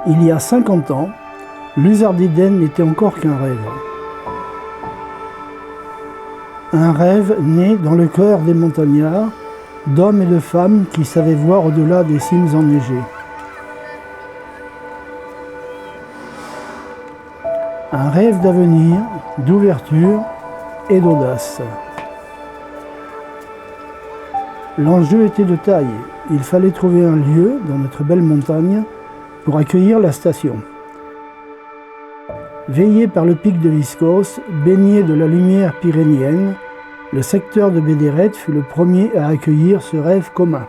Il y a 50 ans, l'Uzardiden n'était encore qu'un rêve. Un rêve né dans le cœur des montagnards, d'hommes et de femmes qui savaient voir au-delà des cimes enneigées. Un rêve d'avenir, d'ouverture et d'audace. L'enjeu était de taille. Il fallait trouver un lieu dans notre belle montagne pour accueillir la station. Veillé par le pic de Viscos, baigné de la lumière pyrénéenne, le secteur de Bédéret fut le premier à accueillir ce rêve commun.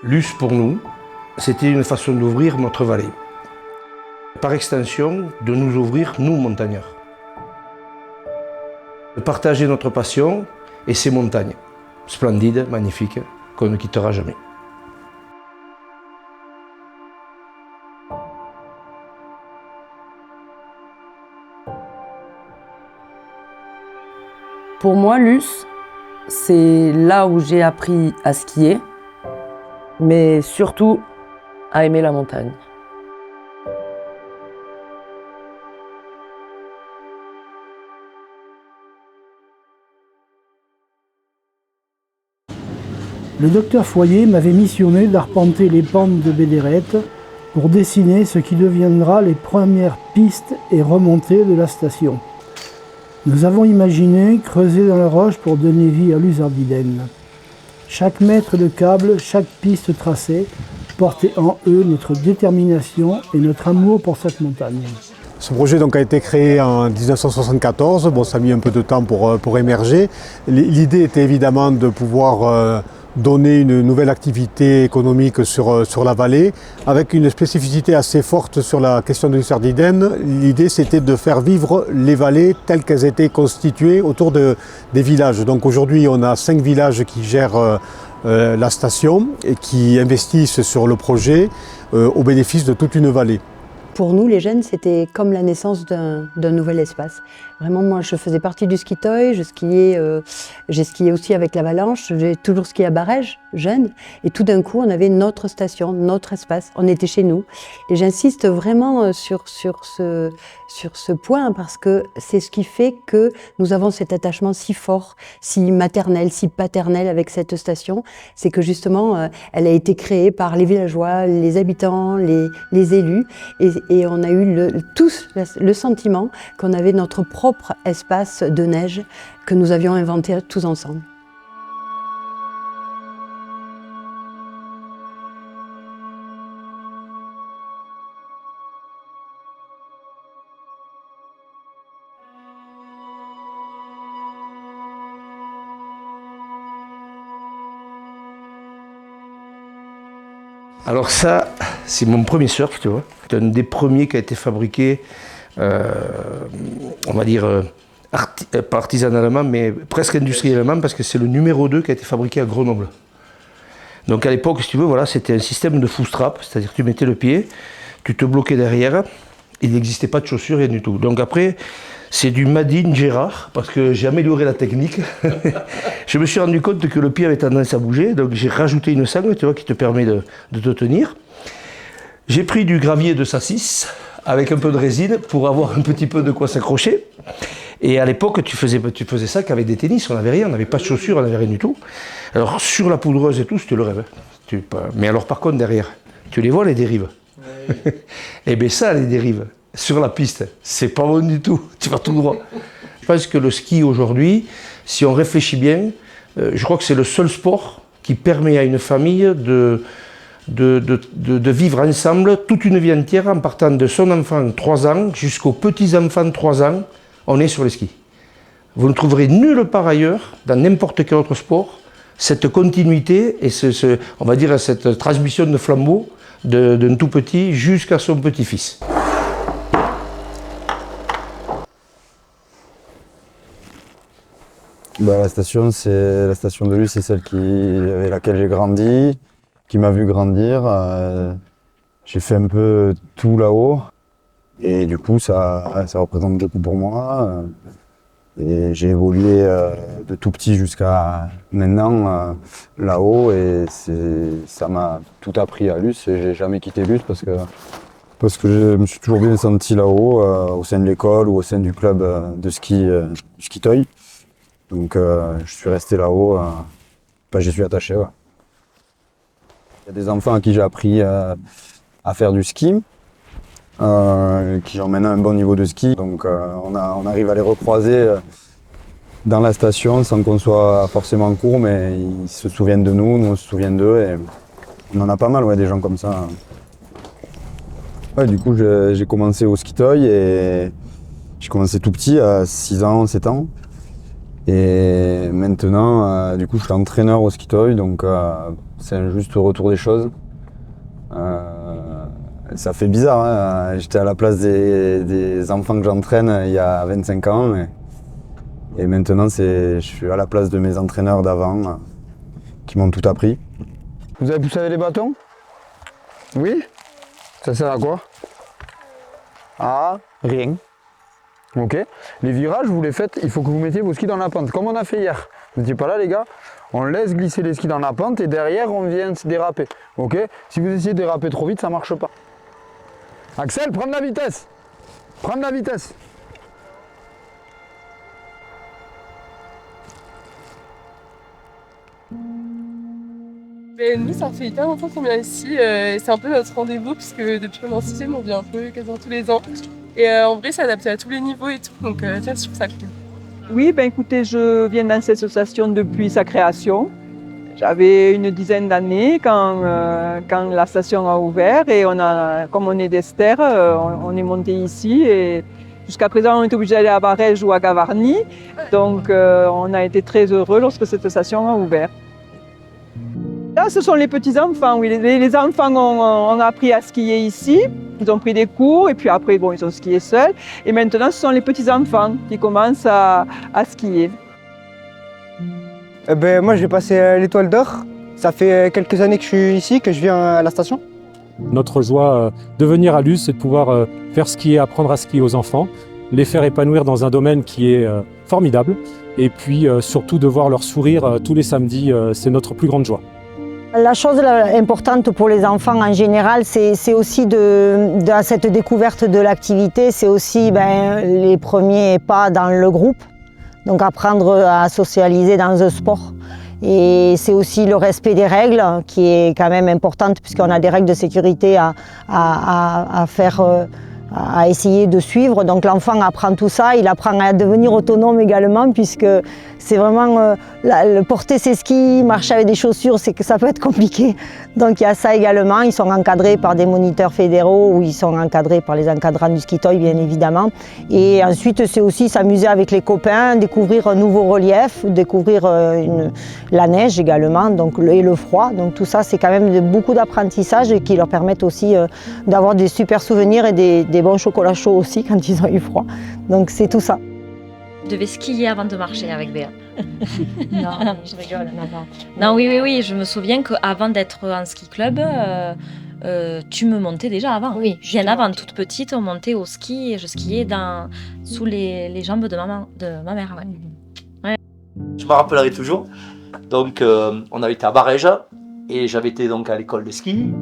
Lus, pour nous, c'était une façon d'ouvrir notre vallée. Par extension, de nous ouvrir, nous, montagnards. De partager notre passion et ces montagnes, splendides, magnifiques, qu'on ne quittera jamais. Pour moi, Lus, c'est là où j'ai appris à skier, mais surtout à aimer la montagne. Le docteur Foyer m'avait missionné d'arpenter les pentes de Bédéret pour dessiner ce qui deviendra les premières pistes et remontées de la station. Nous avons imaginé creuser dans la roche pour donner vie à l'Uzardiden. Chaque mètre de câble, chaque piste tracée portait en eux notre détermination et notre amour pour cette montagne. Ce projet donc a été créé en 1974. Bon, ça a mis un peu de temps pour émerger. L'idée était évidemment de pouvoir donner une nouvelle activité économique sur la vallée, avec une spécificité assez forte sur la question de l'Uzardiden. L'idée, c'était de faire vivre les vallées telles qu'elles étaient constituées autour des villages. Donc aujourd'hui, on a 5 villages qui gèrent la station et qui investissent sur le projet au bénéfice de toute une vallée. Pour nous, les jeunes, c'était comme la naissance d'un nouvel espace. Vraiment, moi, je faisais partie du ski toy, j'ai skié aussi avec l'avalanche, j'ai toujours skié à Barèges, jeune. Et tout d'un coup, on avait notre station, notre espace, on était chez nous. Et j'insiste vraiment sur ce point parce que c'est ce qui fait que nous avons cet attachement si fort, si maternel, si paternel avec cette station. C'est que justement, elle a été créée par les villageois, les habitants, les élus. Et on a eu tous le sentiment qu'on avait notre propre espace de neige que nous avions inventé tous ensemble. Alors ça, c'est mon premier surf, tu vois. C'est un des premiers qui a été fabriqué, on va dire, pas artisanalement, mais presque industriellement, parce que c'est le numéro 2 qui a été fabriqué à Grenoble. Donc à l'époque, si tu veux, voilà, c'était un système de footstrap, c'est-à-dire que tu mettais le pied, tu te bloquais derrière, il n'existait pas de chaussures, rien du tout. Donc après, c'est du Made in Gérard, parce que j'ai amélioré la technique. Je me suis rendu compte que le pied avait tendance à bouger, donc j'ai rajouté une sangle, tu vois, qui te permet de te tenir. J'ai pris du gravier de Sassis, avec un peu de résine, pour avoir un petit peu de quoi s'accrocher. Et à l'époque, tu faisais ça qu'avec des tennis, on n'avait rien, on n'avait pas de chaussures, on n'avait rien du tout. Alors sur la poudreuse et tout, c'était le rêve. Mais alors par contre, derrière, tu les vois les dérives. Oui. Et bien ça, les dérives, sur la piste, c'est pas bon du tout, tu vas tout droit. Je pense que le ski aujourd'hui, si on réfléchit bien, je crois que c'est le seul sport qui permet à une famille de vivre ensemble toute une vie entière en partant de son enfant de 3 ans jusqu'aux petits-enfants de 3 ans, on est sur les skis. Vous ne trouverez nulle part ailleurs, dans n'importe quel autre sport, cette continuité et on va dire cette transmission de flambeau d'un tout petit jusqu'à son petit-fils. La station, c'est la station de Lus, c'est celle avec laquelle j'ai grandi, qui m'a vu grandir. J'ai fait un peu tout là-haut et du coup ça représente beaucoup pour moi. Et j'ai évolué de tout petit jusqu'à maintenant là-haut et ça m'a tout appris à Luce et j'ai jamais quitté Luce parce que je me suis toujours bien senti là-haut au sein de l'école ou au sein du club de ski du ski toy. Donc je suis resté là-haut, j'y suis attaché. Ouais. Il y a des enfants à qui j'ai appris à faire du ski. Qui ont maintenant un bon niveau de ski. Donc on arrive à les recroiser dans la station sans qu'on soit forcément en cours, mais ils se souviennent de nous, nous on se souvient d'eux et on en a pas mal, ouais, des gens comme ça. Ouais, du coup j'ai commencé au ski toy et j'ai commencé tout petit à 6 ans, 7 ans. Et maintenant, du coup je suis entraîneur au ski toy, donc c'est un juste retour des choses. Ça fait bizarre, hein. J'étais à la place des enfants que j'entraîne il y a 25 ans et maintenant je suis à la place de mes entraîneurs d'avant qui m'ont tout appris. Vous avez poussé avec les bâtons? Oui? Ça sert à quoi? À rien. Ok. Les virages, vous les faites, il faut que vous mettiez vos skis dans la pente, comme on a fait hier. Vous n'étiez pas là les gars? On laisse glisser les skis dans la pente et derrière on vient se déraper. Ok? Si vous essayez de déraper trop vite, ça ne marche pas. Axel, prends de la vitesse. Prends de la vitesse. Mais nous, ça fait hyper longtemps qu'on vient ici. C'est un peu notre rendez-vous puisque depuis qu'on est en 6e, on vient un peu quasiment tous les ans. Et en vrai, c'est adapté à tous les niveaux et tout. Donc, je trouve ça cool. Oui, ben écoutez, je viens dans cette association depuis sa création. J'avais une dizaine d'années quand la station a ouvert et comme on est d'Esther, on est monté ici et jusqu'à présent on est obligé d'aller à Barège ou à Gavarnie. Donc on a été très heureux lorsque cette station a ouvert. Là, ce sont les petits-enfants, oui. Les enfants ont appris à skier ici. Ils ont pris des cours et puis après, bon, ils ont skié seuls. Et maintenant, ce sont les petits-enfants qui commencent à skier. Moi, j'ai passé l'étoile d'or. Ça fait quelques années que je suis ici, que je viens à la station. Notre joie de venir à Luce, c'est de pouvoir faire skier, apprendre à skier aux enfants, les faire épanouir dans un domaine qui est formidable. Et puis surtout de voir leur sourire tous les samedis, c'est notre plus grande joie. La chose importante pour les enfants en général, c'est aussi dans cette découverte de l'activité, c'est aussi les premiers pas dans le groupe, donc apprendre à socialiser dans un sport. Et c'est aussi le respect des règles qui est quand même importante puisqu'on a des règles de sécurité à essayer de suivre. Donc l'enfant apprend tout ça, il apprend à devenir autonome également puisque c'est vraiment porter ses skis, marcher avec des chaussures, c'est que ça peut être compliqué. Donc il y a ça également, ils sont encadrés par des moniteurs fédéraux ou ils sont encadrés par les encadrants du ski toy bien évidemment. Et ensuite c'est aussi s'amuser avec les copains, découvrir un nouveau relief, découvrir la neige également et le froid. Donc tout ça c'est quand même beaucoup d'apprentissage et qui leur permettent aussi d'avoir des super souvenirs et des bons chocolats chauds aussi quand ils ont eu froid. Donc c'est tout ça. Je devais skier avant de marcher avec Béa. Non, je rigole. Non, oui, je me souviens qu'avant d'être en ski club, tu me montais déjà avant. Oui, bien avant, toute petite, on montait au ski et je skiais sous les jambes de ma mère. Ouais. Je me rappellerai toujours. Donc, on avait été à Barège et j'avais été donc à l'école de ski.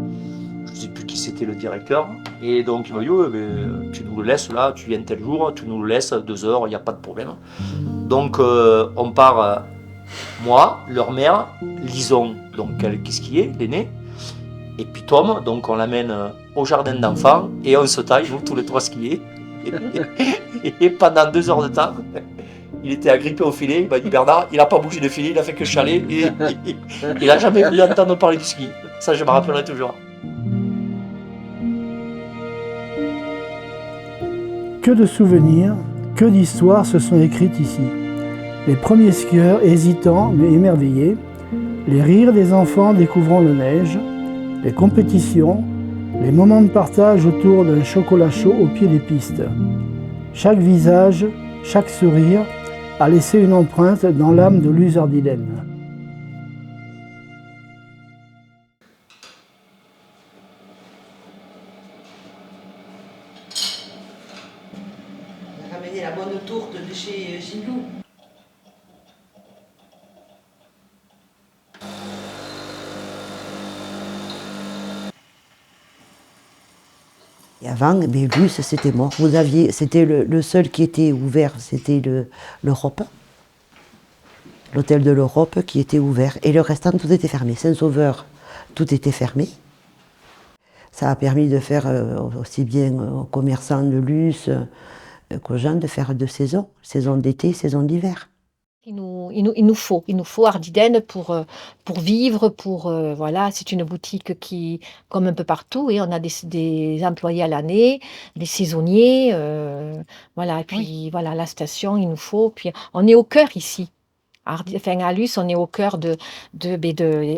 Je ne sais plus qui c'était le directeur. Et donc il m'a dit tu nous le laisses là, tu viens tel jour, tu nous le laisses 2 heures, il n'y a pas de problème. Donc on part, moi, leur mère, Lison, donc elle qui skiait, l'aîné, et puis Tom, donc on l'amène au jardin d'enfants et on se taille, nous tous les 3 skier. Et pendant 2 heures de temps, il était agrippé au filet, il m'a dit Bernard, il n'a pas bougé de filet, il a fait que chialer et il n'a jamais voulu entendre parler du ski. Ça je me rappellerai toujours. Que de souvenirs, que d'histoires se sont écrites ici. Les premiers skieurs hésitants mais émerveillés, les rires des enfants découvrant la neige, les compétitions, les moments de partage autour d'un chocolat chaud au pied des pistes. Chaque visage, chaque sourire a laissé une empreinte dans l'âme de Luz Ardilhem. La bonne tourte de chez Gilou. Et avant, mais Luce, c'était mort. C'était le seul qui était ouvert, c'était l'Europe. L'hôtel de l'Europe qui était ouvert. Et le restant, tout était fermé. Saint-Sauveur, tout était fermé. Ça a permis de faire aussi bien aux commerçants de Luce qu'aux gens de faire 2 saisons. Saison d'été, saison d'hiver. Il nous faut Ardiden pour vivre, voilà, c'est une boutique qui, comme un peu partout, et on a des employés à l'année, des saisonniers, voilà, et puis voilà, la station, il nous faut, puis on est au cœur ici. À Luce, on est au cœur de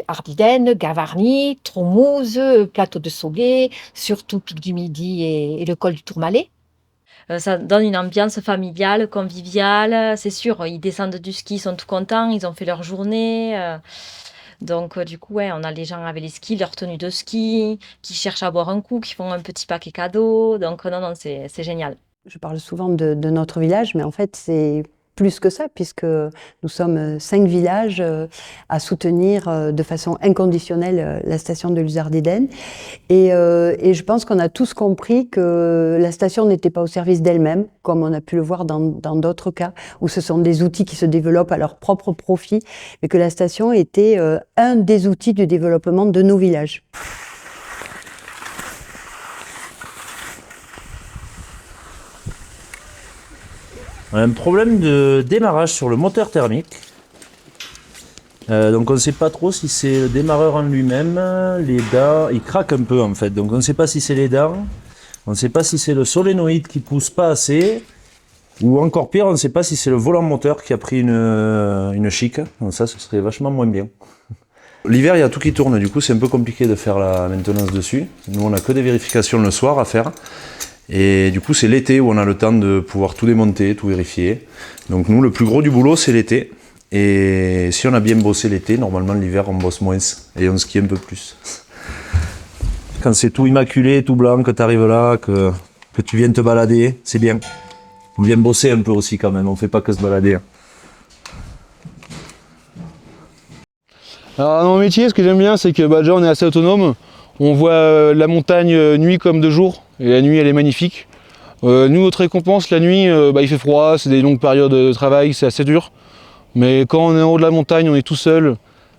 Ardiden, Gavarnie, Tromouse, Plateau de Sauguet, surtout Pic du Midi et le col du Tourmalet. Ça donne une ambiance familiale, conviviale. C'est sûr, ils descendent du ski, ils sont tout contents, ils ont fait leur journée. Donc, du coup, ouais, on a les gens avec les skis, leur tenue de ski, qui cherchent à boire un coup, qui font un petit paquet cadeau. Donc, non, c'est génial. Je parle souvent de notre village, mais en fait, c'est plus que ça, puisque nous sommes 5 villages à soutenir de façon inconditionnelle la station de Luz-Ardiden. Et je pense qu'on a tous compris que la station n'était pas au service d'elle-même, comme on a pu le voir dans d'autres cas, où ce sont des outils qui se développent à leur propre profit, mais que la station était un des outils du développement de nos villages. On a un problème de démarrage sur le moteur thermique. Donc on ne sait pas trop si c'est le démarreur en lui-même, les dents, il craque un peu en fait. Donc on ne sait pas si c'est les dents, on ne sait pas si c'est le solénoïde qui pousse pas assez, ou encore pire, on ne sait pas si c'est le volant moteur qui a pris une chic. Donc ça, ce serait vachement moins bien. L'hiver, il y a tout qui tourne, du coup c'est un peu compliqué de faire la maintenance dessus. Nous on n'a que des vérifications le soir à faire. Et du coup, c'est l'été où on a le temps de pouvoir tout démonter, tout vérifier. Donc nous, le plus gros du boulot, c'est l'été. Et si on a bien bossé l'été, normalement l'hiver, on bosse moins et on skie un peu plus. Quand c'est tout immaculé, tout blanc, que tu arrives là, que tu viens te balader, c'est bien. On vient bosser un peu aussi quand même, on fait pas que se balader. Alors dans mon métier, ce que j'aime bien, c'est que déjà on est assez autonome. On voit la montagne nuit comme de jour, et la nuit elle est magnifique. Nous, notre récompense, la nuit, il fait froid, c'est des longues périodes de travail, c'est assez dur. Mais quand on est en haut de la montagne, on est tout seul,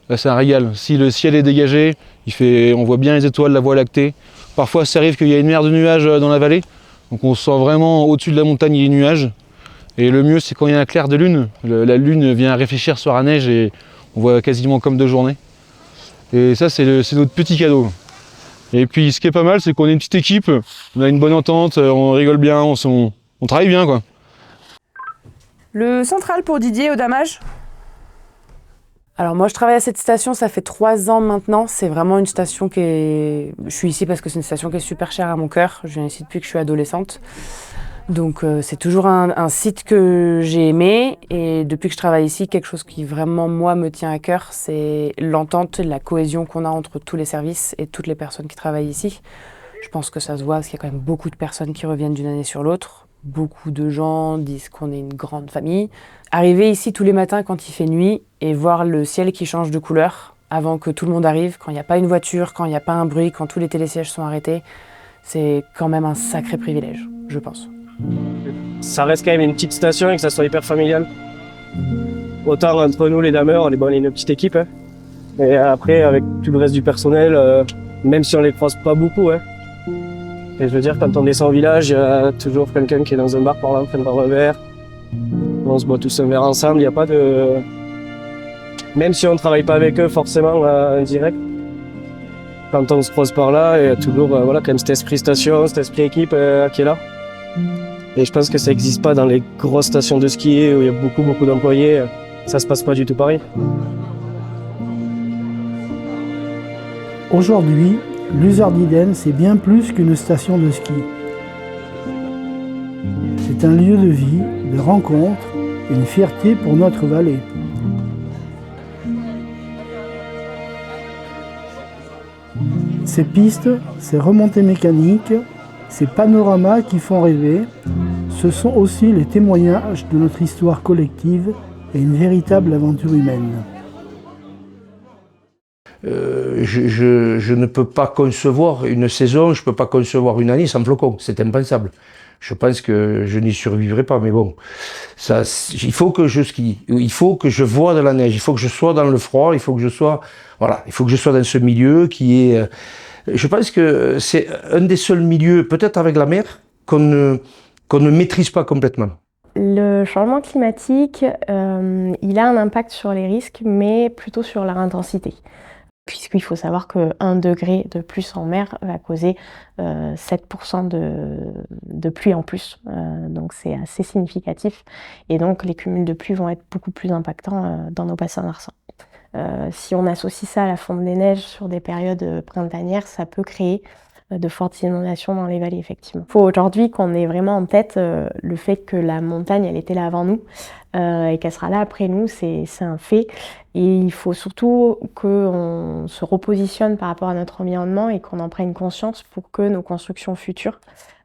là, c'est un régal. Si le ciel est dégagé, on voit bien les étoiles, la Voie lactée. Parfois ça arrive qu'il y a une mer de nuages dans la vallée, donc on se sent vraiment au-dessus de la montagne, il y a des nuages. Et le mieux, c'est quand il y a un clair de lune. La lune vient réfléchir sur la neige et on voit quasiment comme de journée. Et ça, c'est notre petit cadeau. Et puis ce qui est pas mal, c'est qu'on est une petite équipe, on a une bonne entente, on rigole bien, on travaille bien quoi. Le central pour Didier au damage. Alors moi je travaille à cette station, ça fait 3 ans maintenant, c'est vraiment une station qui est... Je suis ici parce que c'est une station qui est super chère à mon cœur, je viens ici depuis que je suis adolescente. Donc c'est toujours un site que j'ai aimé et depuis que je travaille ici, quelque chose qui vraiment moi me tient à cœur, c'est l'entente, la cohésion qu'on a entre tous les services et toutes les personnes qui travaillent ici. Je pense que ça se voit parce qu'il y a quand même beaucoup de personnes qui reviennent d'une année sur l'autre. Beaucoup de gens disent qu'on est une grande famille. Arriver ici tous les matins quand il fait nuit et voir le ciel qui change de couleur avant que tout le monde arrive, quand il n'y a pas une voiture, quand il n'y a pas un bruit, quand tous les télésièges sont arrêtés, c'est quand même un sacré privilège, je pense. Ça reste quand même une petite station et que ça soit hyper familial. Autant entre nous les dameurs, on est une petite équipe. Hein. Et après, avec tout le reste du personnel, même si on les croise pas beaucoup. Hein. Et je veux dire, quand on descend au village, il y a toujours quelqu'un qui est dans un bar par là en train de boire un verre. On se boit tous un verre ensemble, il n'y a pas de... Même si on ne travaille pas avec eux forcément en direct, quand on se croise par là, il y a toujours quand même cet esprit station, cet esprit équipe qui est là. Et je pense que ça n'existe pas dans les grosses stations de ski où il y a beaucoup d'employés. Ça se passe pas du tout pareil. Aujourd'hui, Luz-Ardiden, c'est bien plus qu'une station de ski. C'est un lieu de vie, de rencontre, une fierté pour notre vallée. Ces pistes, ces remontées mécaniques, ces panoramas qui font rêver, ce sont aussi les témoignages de notre histoire collective et une véritable aventure humaine. je ne peux pas concevoir une saison, je ne peux pas concevoir une année sans flocons, c'est impensable. Je pense que je n'y survivrai pas, mais bon, ça, il faut que je skie, il faut que je voie de la neige, il faut que je sois dans le froid, il faut que je sois, voilà, il faut que je sois dans ce milieu qui est... je pense que c'est un des seuls milieux, peut-être avec la mer, qu'on ne maîtrise pas complètement. Le changement climatique, il a un impact sur les risques, mais plutôt sur leur intensité. Puisqu'il faut savoir que 1 degré de plus en mer va causer 7% de pluie en plus. Donc c'est assez significatif. Et donc les cumuls de pluie vont être beaucoup plus impactants dans nos bassins versants. Si on associe ça à la fonte des neiges sur des périodes printanières, ça peut créer de fortes inondations dans les vallées, effectivement. Il faut aujourd'hui qu'on ait vraiment en tête le fait que la montagne, elle était là avant nous et qu'elle sera là après nous, c'est un fait. Et il faut surtout qu'on se repositionne par rapport à notre environnement et qu'on en prenne conscience pour que nos constructions futures,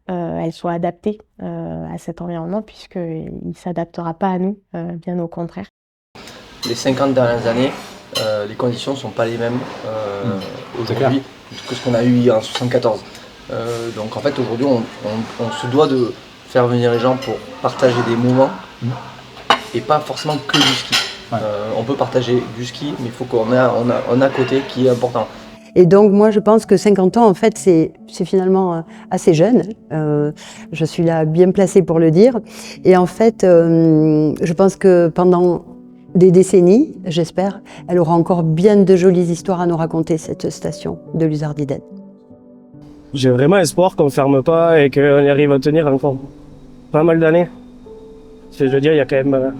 elles soient adaptées à cet environnement, puisqu'il ne s'adaptera pas à nous, bien au contraire. Les 50 dernières années, les conditions ne sont pas les mêmes aujourd'hui que ce qu'on a eu en 1974. Donc en fait aujourd'hui on se doit de faire venir les gens pour partager des moments et pas forcément que du ski. On peut partager du ski, mais il faut qu'on ait un à côté qui est important. Et donc moi je pense que 50 ans en fait c'est finalement assez jeune, je suis là bien placée pour le dire, et en fait je pense que pendant des décennies, j'espère, elle aura encore bien de jolies histoires à nous raconter, cette station de Luzardiden. J'ai vraiment espoir qu'on ne ferme pas et qu'on y arrive à tenir encore pas mal d'années. Je veux dire, il y a quand même...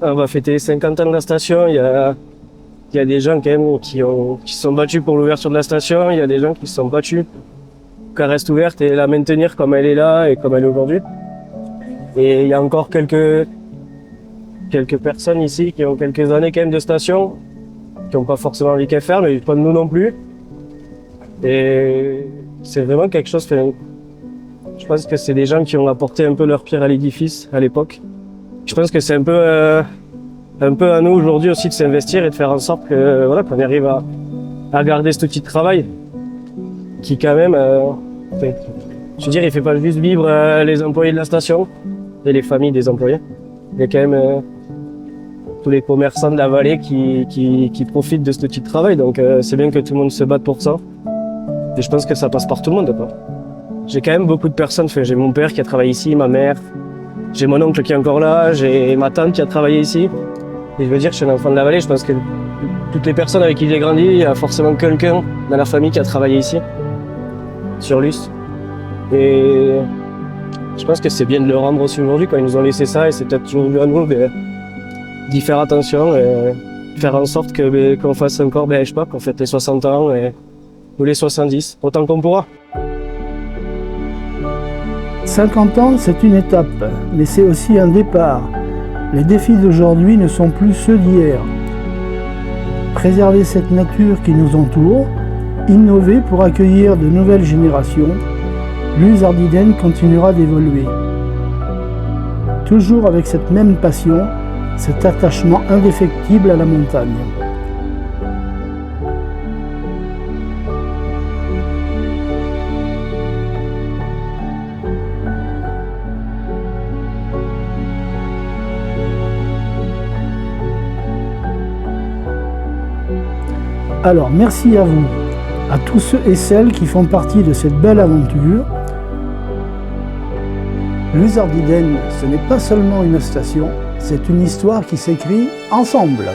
on va fêter les 50 ans de la station, il y a des gens quand même qui se sont battus pour l'ouverture de la station, il y a des gens qui se sont battus pour qu'elle reste ouverte et la maintenir comme elle est là et comme elle est aujourd'hui. Et il y a encore quelques personnes ici qui ont quelques années quand même de station, qui n'ont pas forcément envie qu'elle ferme, mais pas de nous non plus. Et c'est vraiment quelque chose, je pense que c'est des gens qui ont apporté un peu leur pierre à l'édifice à l'époque. Je pense que c'est un peu à nous aujourd'hui aussi de s'investir et de faire en sorte que voilà, qu'on arrive à garder ce outil de travail qui quand même, je veux dire, il fait pas juste vivre les employés de la station et les familles des employés. Il y a quand même tous les commerçants de la vallée qui profitent de ce outil de travail, donc c'est bien que tout le monde se batte pour ça. Et je pense que ça passe par tout le monde, quoi. J'ai quand même beaucoup de personnes, j'ai mon père qui a travaillé ici, ma mère, j'ai mon oncle qui est encore là, j'ai ma tante qui a travaillé ici. Et je veux dire, je suis un enfant de la vallée, je pense que toutes les personnes avec qui j'ai grandi, il y a forcément quelqu'un dans la famille qui a travaillé ici, sur Luce. Et je pense que c'est bien de le rendre aussi aujourd'hui, quand ils nous ont laissé ça, et c'est peut-être aujourd'hui à nous d'y faire attention et faire en sorte qu'on fasse encore, je sais pas, qu'on fête les 60 ans ou les 70, autant qu'on pourra. 50 ans, c'est une étape, mais c'est aussi un départ. Les défis d'aujourd'hui ne sont plus ceux d'hier. Préserver cette nature qui nous entoure, innover pour accueillir de nouvelles générations, Luzardiden continuera d'évoluer. Toujours avec cette même passion, cet attachement indéfectible à la montagne. Alors merci à vous, à tous ceux et celles qui font partie de cette belle aventure. Luzardiden, ce n'est pas seulement une station, c'est une histoire qui s'écrit ensemble.